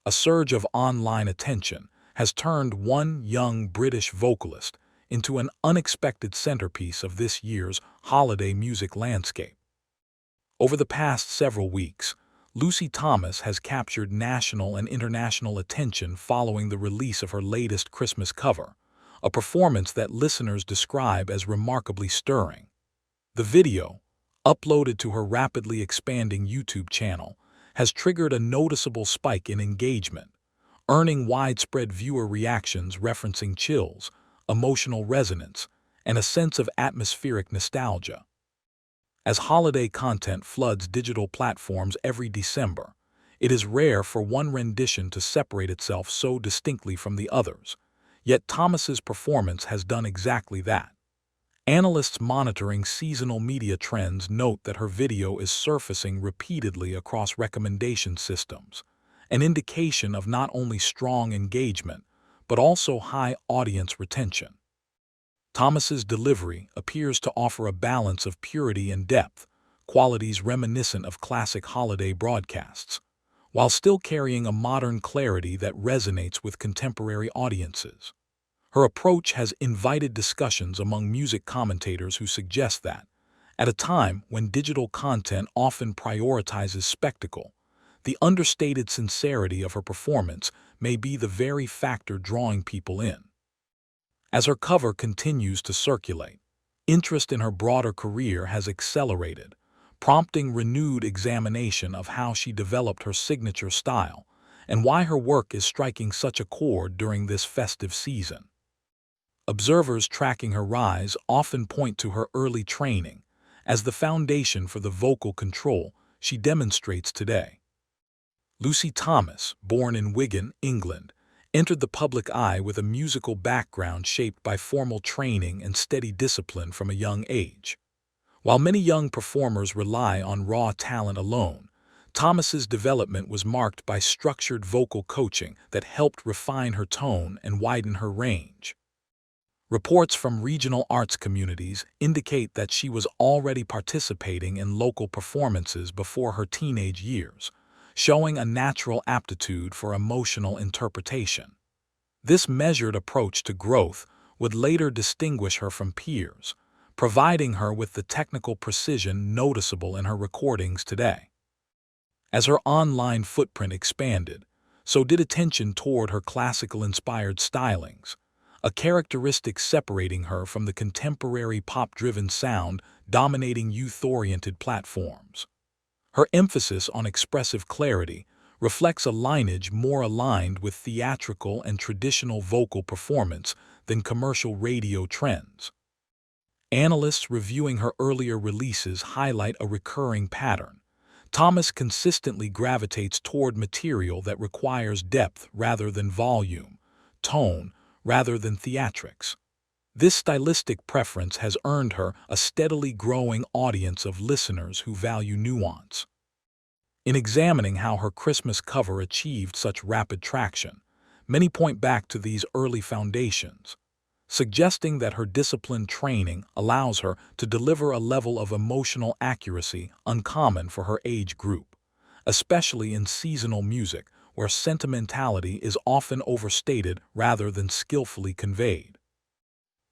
A surge of online attention has turned one young British vocalist into an unexpected centerpiece of this year's holiday music landscape. Over the past several weeks, Lucy Thomas has captured national and international attention following the release of her latest Christmas cover, a performance that listeners describe as remarkably stirring. The video, uploaded to her rapidly expanding YouTube channel, has triggered a noticeable spike in engagement, earning widespread viewer reactions referencing chills, emotional resonance, and a sense of atmospheric nostalgia. As holiday content floods digital platforms every December, it is rare for one rendition to separate itself so distinctly from the others, yet Thomas's performance has done exactly that. Analysts monitoring seasonal media trends note that her video is surfacing repeatedly across recommendation systems, an indication of not only strong engagement, but also high audience retention. Thomas's delivery appears to offer a balance of purity and depth, qualities reminiscent of classic holiday broadcasts, while still carrying a modern clarity that resonates with contemporary audiences. Her approach has invited discussions among music commentators who suggest that, at a time when digital content often prioritizes spectacle, the understated sincerity of her performance may be the very factor drawing people in. As her cover continues to circulate, interest in her broader career has accelerated, prompting renewed examination of how she developed her signature style and why her work is striking such a chord during this festive season. Observers tracking her rise often point to her early training as the foundation for the vocal control she demonstrates today. Lucy Thomas, born in Wigan, England, entered the public eye with a musical background shaped by formal training and steady discipline from a young age. While many young performers rely on raw talent alone, Thomas's development was marked by structured vocal coaching that helped refine her tone and widen her range. Reports from regional arts communities indicate that she was already participating in local performances before her teenage years, showing a natural aptitude for emotional interpretation. This measured approach to growth would later distinguish her from peers, providing her with the technical precision noticeable in her recordings today. As her online footprint expanded, so did attention toward her classical-inspired stylings, a characteristic separating her from the contemporary pop-driven sound dominating youth-oriented platforms. Her emphasis on expressive clarity reflects a lineage more aligned with theatrical and traditional vocal performance than commercial radio trends. Analysts reviewing her earlier releases highlight a recurring pattern. Thomas consistently gravitates toward material that requires depth rather than volume, tone rather than theatrics. This stylistic preference has earned her a steadily growing audience of listeners who value nuance. In examining how her Christmas cover achieved such rapid traction, many point back to these early foundations, suggesting that her disciplined training allows her to deliver a level of emotional accuracy uncommon for her age group, especially in seasonal music where sentimentality is often overstated rather than skillfully conveyed.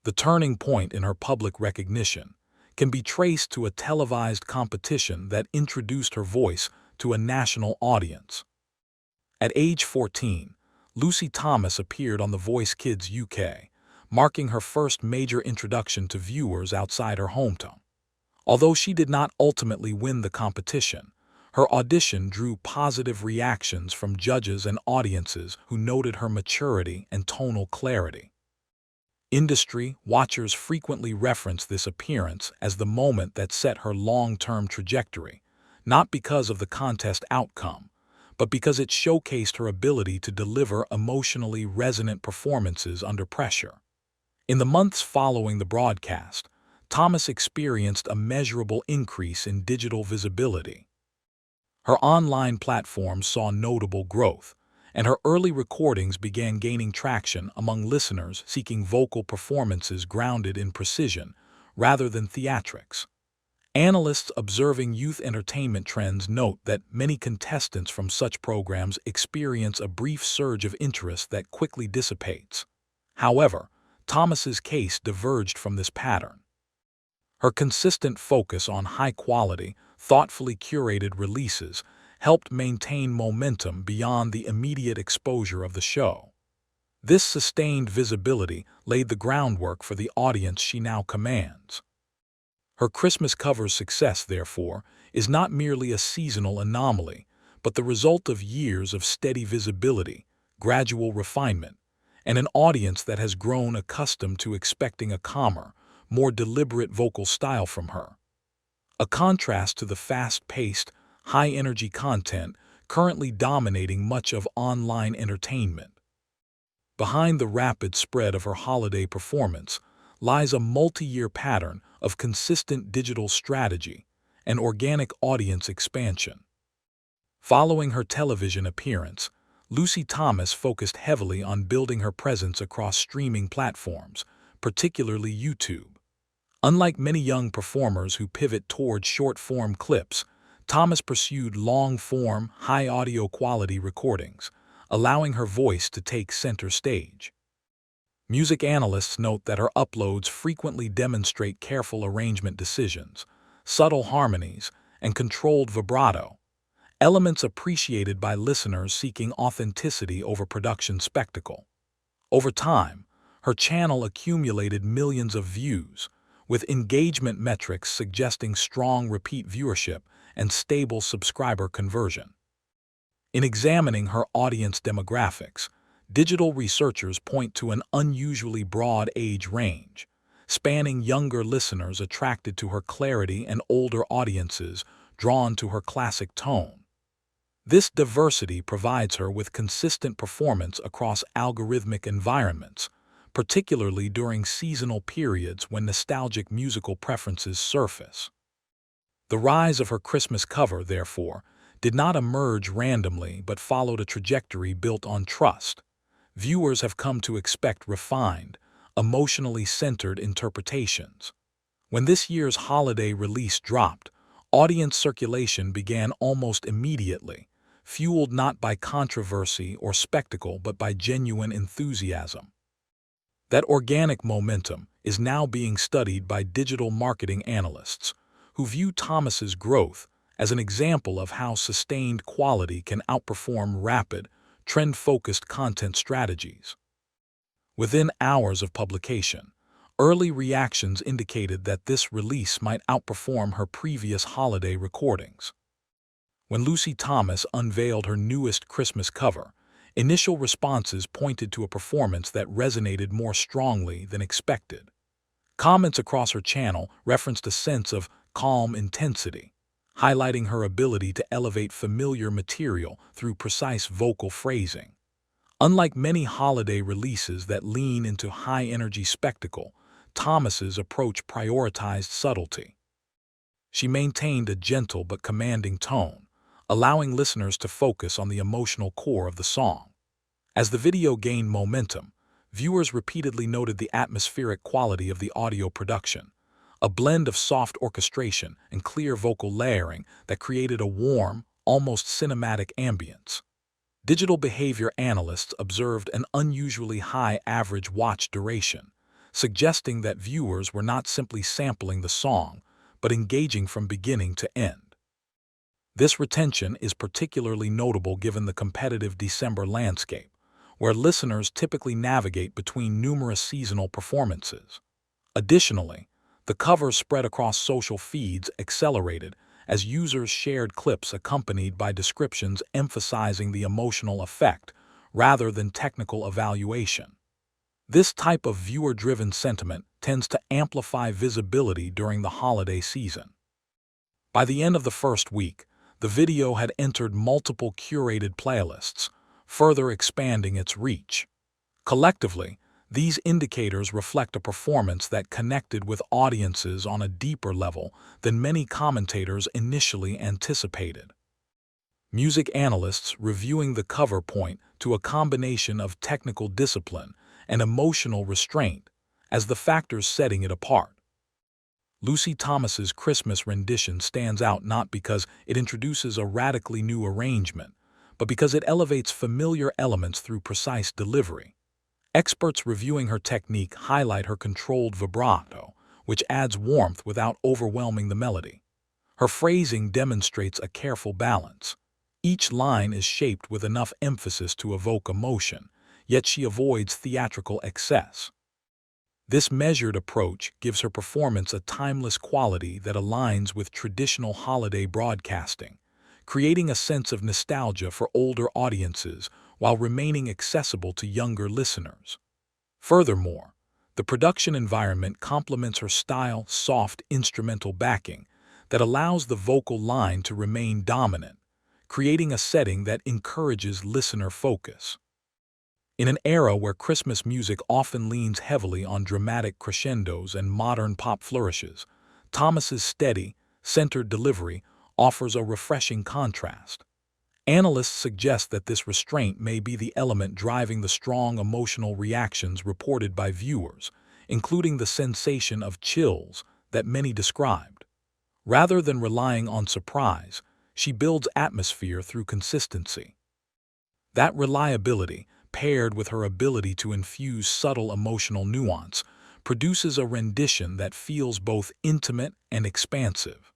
The turning point in her public recognition can be traced to a televised competition that introduced her voice to a national audience. At age 14, Lucy Thomas appeared on The Voice Kids UK, marking her first major introduction to viewers outside her hometown. Although she did not ultimately win the competition, her audition drew positive reactions from judges and audiences who noted her maturity and tonal clarity. Industry watchers frequently reference this appearance as the moment that set her long-term trajectory, not because of the contest outcome, but because it showcased her ability to deliver emotionally resonant performances under pressure. In the months following the broadcast, Thomas experienced a measurable increase in digital visibility. Her online platforms saw notable growth, and her early recordings began gaining traction among listeners seeking vocal performances grounded in precision rather than theatrics. Analysts observing youth entertainment trends note that many contestants from such programs experience a brief surge of interest that quickly dissipates. However, Thomas's case diverged from this pattern. Her consistent focus on high-quality, thoughtfully curated releases helped maintain momentum beyond the immediate exposure of the show. This sustained visibility laid the groundwork for the audience she now commands. Her Christmas cover's success, therefore, is not merely a seasonal anomaly, but the result of years of steady visibility, gradual refinement, and an audience that has grown accustomed to expecting a calmer, more deliberate vocal style from her. A contrast to the fast-paced, high-energy content currently dominating much of online entertainment. Behind the rapid spread of her holiday performance lies a multi-year pattern of consistent digital strategy and organic audience expansion. Following her television appearance, Lucy Thomas focused heavily on building her presence across streaming platforms, particularly YouTube. Unlike many young performers who pivot toward short-form clips, Thomas pursued long-form, high-audio quality recordings, allowing her voice to take center stage. Music analysts note that her uploads frequently demonstrate careful arrangement decisions, subtle harmonies, and controlled vibrato, elements appreciated by listeners seeking authenticity over production spectacle. Over time, her channel accumulated millions of views, with engagement metrics suggesting strong repeat viewership and stable subscriber conversion. In examining her audience demographics, digital researchers point to an unusually broad age range, spanning younger listeners attracted to her clarity and older audiences drawn to her classic tone. This diversity provides her with consistent performance across algorithmic environments, particularly during seasonal periods when nostalgic musical preferences surface. The rise of her Christmas cover, therefore, did not emerge randomly but followed a trajectory built on trust. Viewers have come to expect refined, emotionally centered interpretations. When this year's holiday release dropped, audience circulation began almost immediately, fueled not by controversy or spectacle but by genuine enthusiasm. That organic momentum is now being studied by digital marketing analysts, who view Thomas's growth as an example of how sustained quality can outperform rapid, trend-focused content strategies. Within hours of publication, early reactions indicated that this release might outperform her previous holiday recordings. When Lucy Thomas unveiled her newest Christmas cover, initial responses pointed to a performance that resonated more strongly than expected. Comments across her channel referenced a sense of calm intensity, highlighting her ability to elevate familiar material through precise vocal phrasing. Unlike many holiday releases that lean into high-energy spectacle, Thomas's approach prioritized subtlety. She maintained a gentle but commanding tone, allowing listeners to focus on the emotional core of the song. As the video gained momentum, viewers repeatedly noted the atmospheric quality of the audio production, a blend of soft orchestration and clear vocal layering that created a warm, almost cinematic ambience. Digital behavior analysts observed an unusually high average watch duration, suggesting that viewers were not simply sampling the song, but engaging from beginning to end. This retention is particularly notable given the competitive December landscape, where listeners typically navigate between numerous seasonal performances. Additionally, the cover spread across social feeds accelerated as users shared clips accompanied by descriptions emphasizing the emotional effect rather than technical evaluation. This type of viewer-driven sentiment tends to amplify visibility during the holiday season. By the end of the first week, the video had entered multiple curated playlists, further expanding its reach. Collectively, these indicators reflect a performance that connected with audiences on a deeper level than many commentators initially anticipated. Music analysts reviewing the cover point to a combination of technical discipline and emotional restraint as the factors setting it apart. Lucy Thomas's Christmas rendition stands out not because it introduces a radically new arrangement, but because it elevates familiar elements through precise delivery. Experts reviewing her technique highlight her controlled vibrato, which adds warmth without overwhelming the melody. Her phrasing demonstrates a careful balance. Each line is shaped with enough emphasis to evoke emotion, yet she avoids theatrical excess. This measured approach gives her performance a timeless quality that aligns with traditional holiday broadcasting, creating a sense of nostalgia for older audiences while remaining accessible to younger listeners. Furthermore, the production environment complements her style, soft instrumental backing that allows the vocal line to remain dominant, creating a setting that encourages listener focus. In an era where Christmas music often leans heavily on dramatic crescendos and modern pop flourishes, Thomas's steady, centered delivery offers a refreshing contrast. Analysts suggest that this restraint may be the element driving the strong emotional reactions reported by viewers, including the sensation of chills that many described. Rather than relying on surprise, she builds atmosphere through consistency. That reliability, paired with her ability to infuse subtle emotional nuance, produces a rendition that feels both intimate and expansive.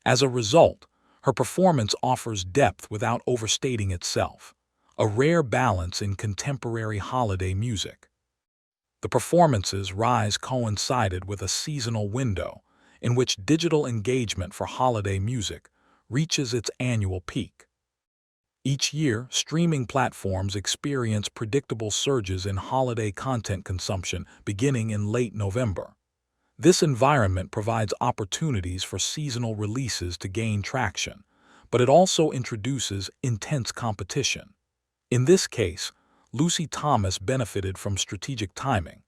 As a result, her performance offers depth without overstating itself, a rare balance in contemporary holiday music. The performance's rise coincided with a seasonal window in which digital engagement for holiday music reaches its annual peak. Each year, streaming platforms experience predictable surges in holiday content consumption beginning in late November. This environment provides opportunities for seasonal releases to gain traction, but it also introduces intense competition. In this case, Lucy Thomas benefited from strategic timing.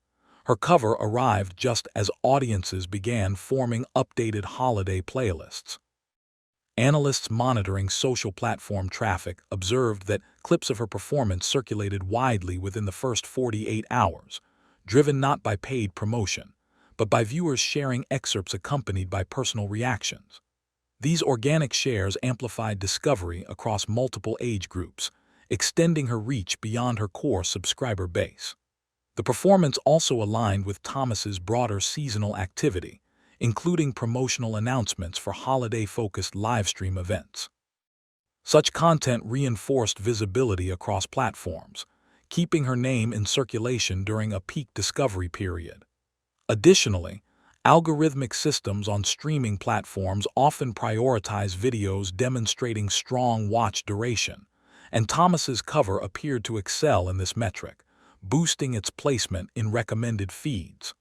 Her cover arrived just as audiences began forming updated holiday playlists. Analysts monitoring social platform traffic observed that clips of her performance circulated widely within the first 48 hours, driven not by paid promotion, but by viewers sharing excerpts accompanied by personal reactions. These organic shares amplified discovery across multiple age groups, extending her reach beyond her core subscriber base. The performance also aligned with Thomas's broader seasonal activity, including promotional announcements for holiday-focused livestream events. Such content reinforced visibility across platforms, keeping her name in circulation during a peak discovery period. Additionally, algorithmic systems on streaming platforms often prioritize videos demonstrating strong watch duration, and Thomas's cover appeared to excel in this metric, boosting its placement in recommended feeds.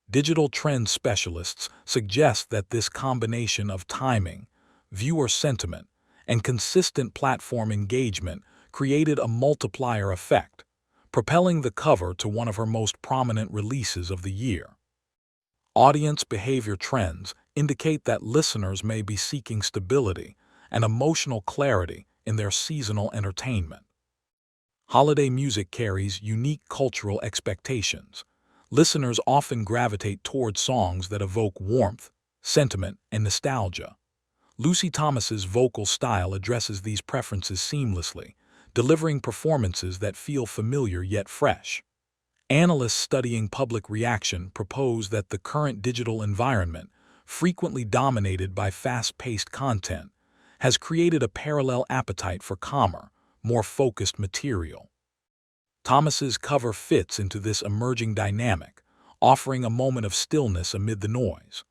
Digital trend specialists suggest that this combination of timing, viewer sentiment, and consistent platform engagement created a multiplier effect, propelling the cover to one of her most prominent releases of the year. Audience behavior trends indicate that listeners may be seeking stability and emotional clarity in their seasonal entertainment. Holiday music carries unique cultural expectations. Listeners often gravitate toward songs that evoke warmth, sentiment, and nostalgia. Lucy Thomas's vocal style addresses these preferences seamlessly, delivering performances that feel familiar yet fresh. Analysts studying public reaction propose that the current digital environment, frequently dominated by fast-paced content, has created a parallel appetite for calmer, more focused material. Thomas's cover fits into this emerging dynamic, offering a moment of stillness amid the noise.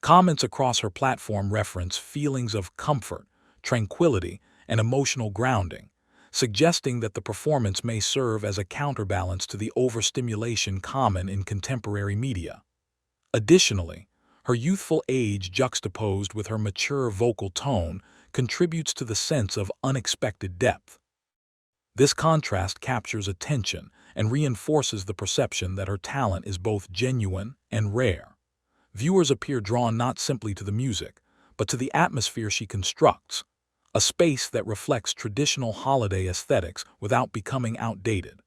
Comments across her platform reference feelings of comfort, tranquility, and emotional grounding, suggesting that the performance may serve as a counterbalance to the overstimulation common in contemporary media. Additionally, her youthful age juxtaposed with her mature vocal tone contributes to the sense of unexpected depth. This contrast captures attention and reinforces the perception that her talent is both genuine and rare. Viewers appear drawn not simply to the music, but to the atmosphere she constructs, a space that reflects traditional holiday aesthetics without becoming outdated.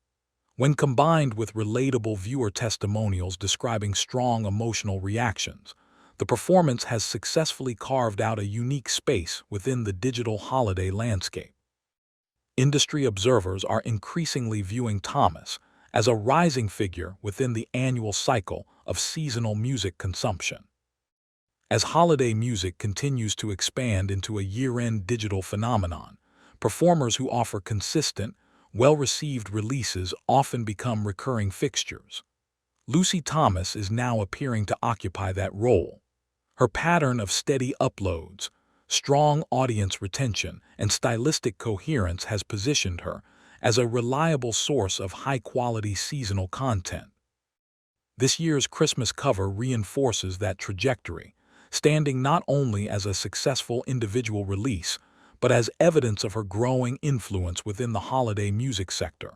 When combined with relatable viewer testimonials describing strong emotional reactions, the performance has successfully carved out a unique space within the digital holiday landscape. Industry observers are increasingly viewing Thomas as a rising figure within the annual cycle of seasonal music consumption. As holiday music continues to expand into a year-end digital phenomenon, performers who offer consistent, well-received releases often become recurring fixtures. Lucy Thomas is now appearing to occupy that role. Her pattern of steady uploads, strong audience retention, and stylistic coherence has positioned her as a reliable source of high-quality seasonal content. This year's Christmas cover reinforces that trajectory, standing not only as a successful individual release, but as evidence of her growing influence within the holiday music sector.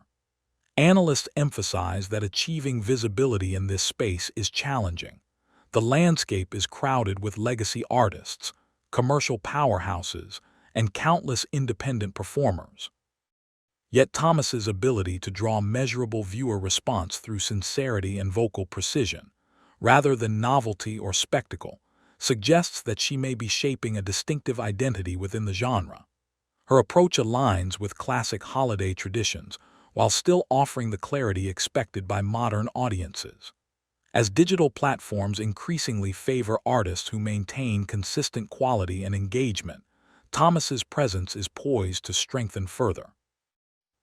Analysts emphasize that achieving visibility in this space is challenging. The landscape is crowded with legacy artists, commercial powerhouses, and countless independent performers. Yet Thomas's ability to draw measurable viewer response through sincerity and vocal precision, rather than novelty or spectacle, suggests that she may be shaping a distinctive identity within the genre. Her approach aligns with classic holiday traditions, while still offering the clarity expected by modern audiences. As digital platforms increasingly favor artists who maintain consistent quality and engagement, Thomas's presence is poised to strengthen further.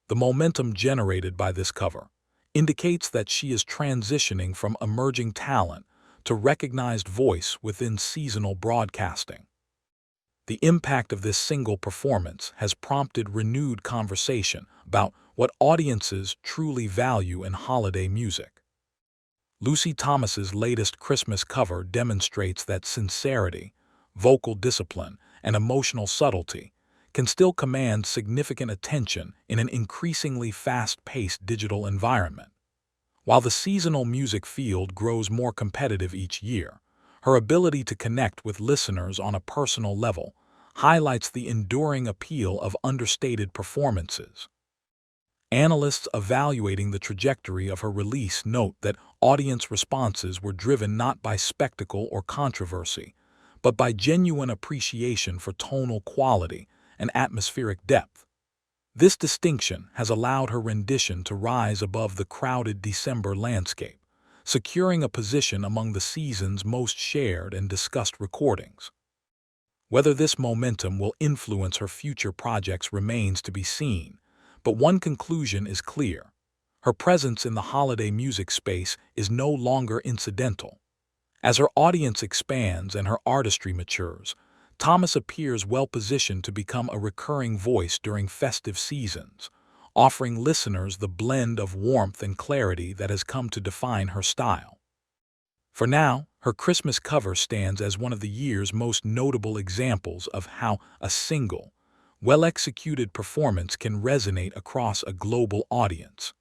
The momentum generated by this cover indicates that she is transitioning from emerging talent to recognized voice within seasonal broadcasting. The impact of this single performance has prompted renewed conversation about what audiences truly value in holiday music. Lucy Thomas's latest Christmas cover demonstrates that sincerity, vocal discipline, and emotional subtlety can still command significant attention in an increasingly fast-paced digital environment. While the seasonal music field grows more competitive each year, her ability to connect with listeners on a personal level highlights the enduring appeal of understated performances. Analysts evaluating the trajectory of her release note that audience responses were driven not by spectacle or controversy, but by genuine appreciation for tonal quality and atmospheric depth. This distinction has allowed her rendition to rise above the crowded December landscape, securing a position among the season's most shared and discussed recordings. Whether this momentum will influence her future projects remains to be seen, but one conclusion is clear. Her presence in the holiday music space is no longer incidental. As her audience expands and her artistry matures, Thomas appears well-positioned to become a recurring voice during festive seasons, offering listeners the blend of warmth and clarity that has come to define her style. For now, her Christmas cover stands as one of the year's most notable examples of how a single, well-executed performance can resonate across a global audience.